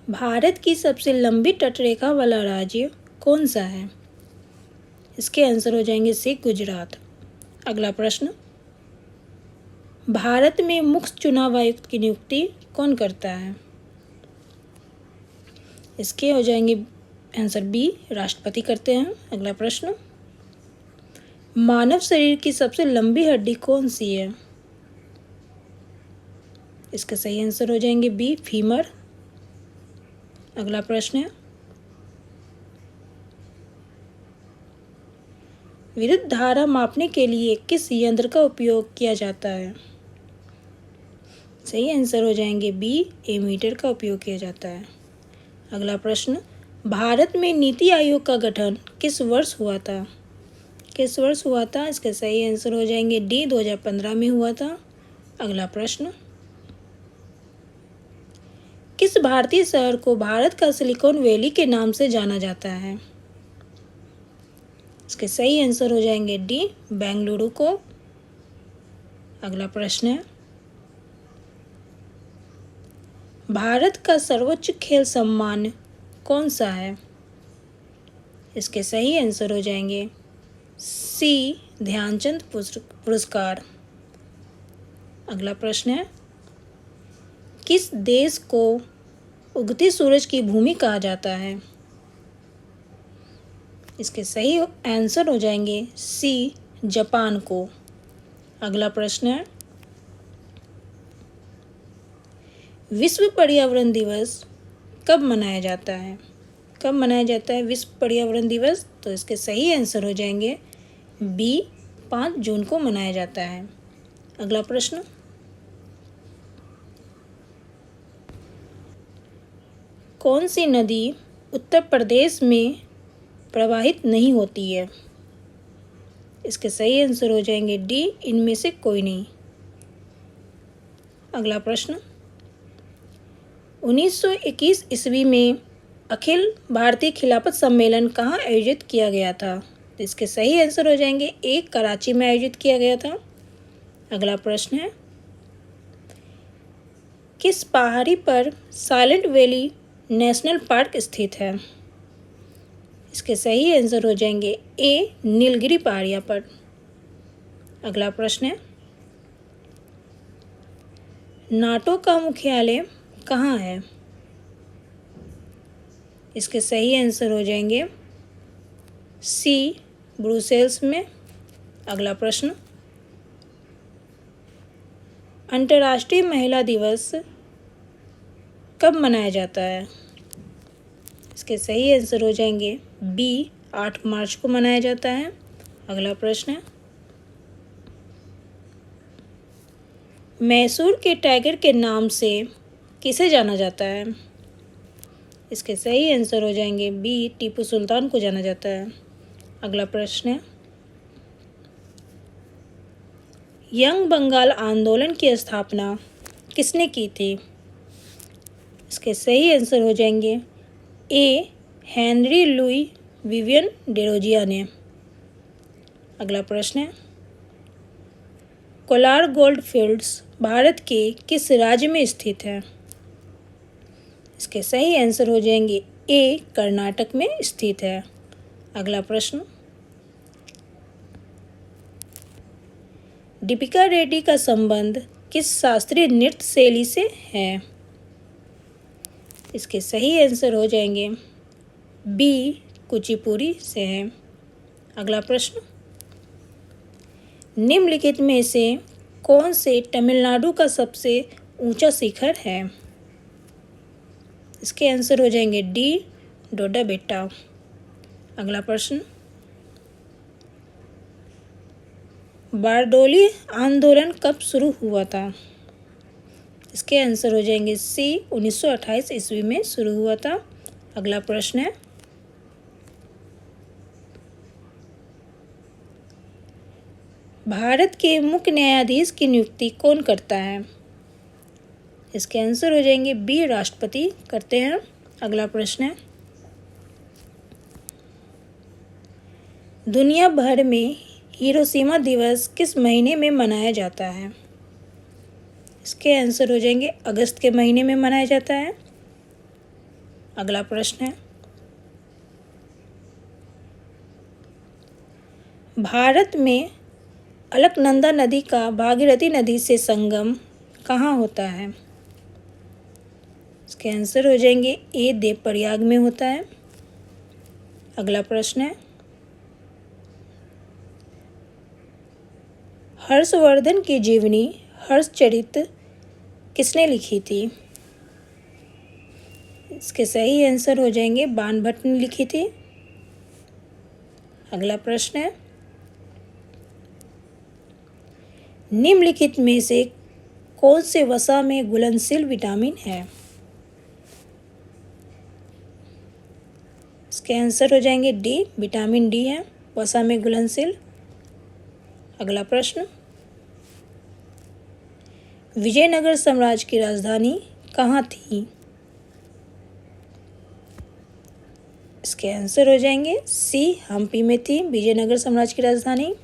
भारत की सबसे लंबी तटरेखा वाला राज्य कौन सा है? इसके आंसर हो जाएंगे सी, गुजरात। अगला प्रश्न, भारत में मुख्य चुनाव आयुक्त की नियुक्ति कौन करता है? इसके हो जाएंगे आंसर बी, राष्ट्रपति करते हैं। अगला प्रश्न, मानव शरीर की सबसे लंबी हड्डी कौन सी है? इसका सही आंसर हो जाएंगे बी, फीमर। अगला प्रश्न है, विद्युत धारा मापने के लिए किस यंत्र का उपयोग किया जाता है? सही आंसर हो जाएंगे बी, एमीटर का उपयोग किया जाता है। अगला प्रश्न, भारत में नीति आयोग का गठन किस वर्ष हुआ था? किस वर्ष हुआ था? इसका सही आंसर हो जाएंगे डी, 2015 में हुआ था। अगला प्रश्न, किस भारतीय शहर को भारत का सिलिकॉन वैली के नाम से जाना जाता है? इसके सही आंसर हो जाएंगे डी, बेंगलुरु को। अगला प्रश्न है, भारत का सर्वोच्च खेल सम्मान कौन सा है? इसके सही आंसर हो जाएंगे सी, ध्यानचंद पुरस्कार। अगला प्रश्न है, किस देश को उगते सूरज की भूमि कहा जाता है? इसके सही आंसर हो जाएंगे सी, जापान को। अगला प्रश्न है, विश्व पर्यावरण दिवस कब मनाया जाता है? कब मनाया जाता है विश्व पर्यावरण दिवस? तो इसके सही आंसर हो जाएंगे बी, 5 जून को मनाया जाता है। अगला प्रश्न, कौन सी नदी उत्तर प्रदेश में प्रवाहित नहीं होती है? इसके सही आंसर हो जाएंगे डी, इनमें से कोई नहीं। अगला प्रश्न, 1921 ईस्वी में अखिल भारतीय खिलाफत सम्मेलन कहाँ आयोजित किया गया था? तो इसके सही आंसर हो जाएंगे ए, कराची में आयोजित किया गया था। अगला प्रश्न है, किस पहाड़ी पर साइलेंट वैली नेशनल पार्क स्थित है? इसके सही आंसर हो जाएंगे ए, नीलगिरी पहाड़िया पर। अगला प्रश्न है, नाटो का मुख्यालय कहाँ है? इसके सही आंसर हो जाएंगे सी, ब्रुसेल्स में। अगला प्रश्न, अंतर्राष्ट्रीय महिला दिवस कब मनाया जाता है? इसके सही आंसर हो जाएंगे बी, 8 मार्च को मनाया जाता है। अगला प्रश्न है, मैसूर के टाइगर के नाम से किसे जाना जाता है? इसके सही आंसर हो जाएंगे बी, टीपू सुल्तान को जाना जाता है। अगला प्रश्न है, यंग बंगाल आंदोलन की स्थापना किसने की थी? इसके सही आंसर हो जाएंगे ए, हेनरी लुई विवियन डेरोजिया ने। अगला प्रश्न है, कोलार गोल्ड फील्ड्स भारत के किस राज्य में स्थित है? इसके सही आंसर हो जाएंगे ए, कर्नाटक में स्थित है। अगला प्रश्न, दीपिका रेड्डी का संबंध किस शास्त्रीय नृत्य शैली से है? इसके सही आंसर हो जाएंगे बी, कुचिपुड़ी से है। अगला प्रश्न, निम्नलिखित में से कौन से तमिलनाडु का सबसे ऊंचा शिखर है? इसके आंसर हो जाएंगे डी, डोडा बेट्टा। अगला प्रश्न, बारडोली आंदोलन कब शुरू हुआ था? इसके आंसर हो जाएंगे सी, 1928 ईस्वी में शुरू हुआ था। अगला प्रश्न है, भारत के मुख्य न्यायाधीश की नियुक्ति कौन करता है? इसके आंसर हो जाएंगे बी, राष्ट्रपति करते हैं। अगला प्रश्न है, दुनिया भर में हिरोशिमा दिवस किस महीने में मनाया जाता है? इसके आंसर हो जाएंगे अगस्त के महीने में मनाया जाता है। अगला प्रश्न है, भारत में अलकनंदा नदी का भागीरथी नदी से संगम कहाँ होता है? इसके आंसर हो जाएंगे ए, देवप्रयाग में होता है। अगला प्रश्न है, हर्षवर्धन की जीवनी हर्षचरित किसने लिखी थी? इसके सही आंसर हो जाएंगे बाणभट्ट ने लिखी थी। अगला प्रश्न है, निम्नलिखित में से कौन से वसा में घुलनशील विटामिन है? इसके आंसर हो जाएंगे डी, विटामिन डी है वसा में घुलनशील। अगला प्रश्न, विजयनगर साम्राज्य की राजधानी कहाँ थी? इसके आंसर हो जाएंगे सी, हम्पी में थी विजयनगर साम्राज्य की राजधानी।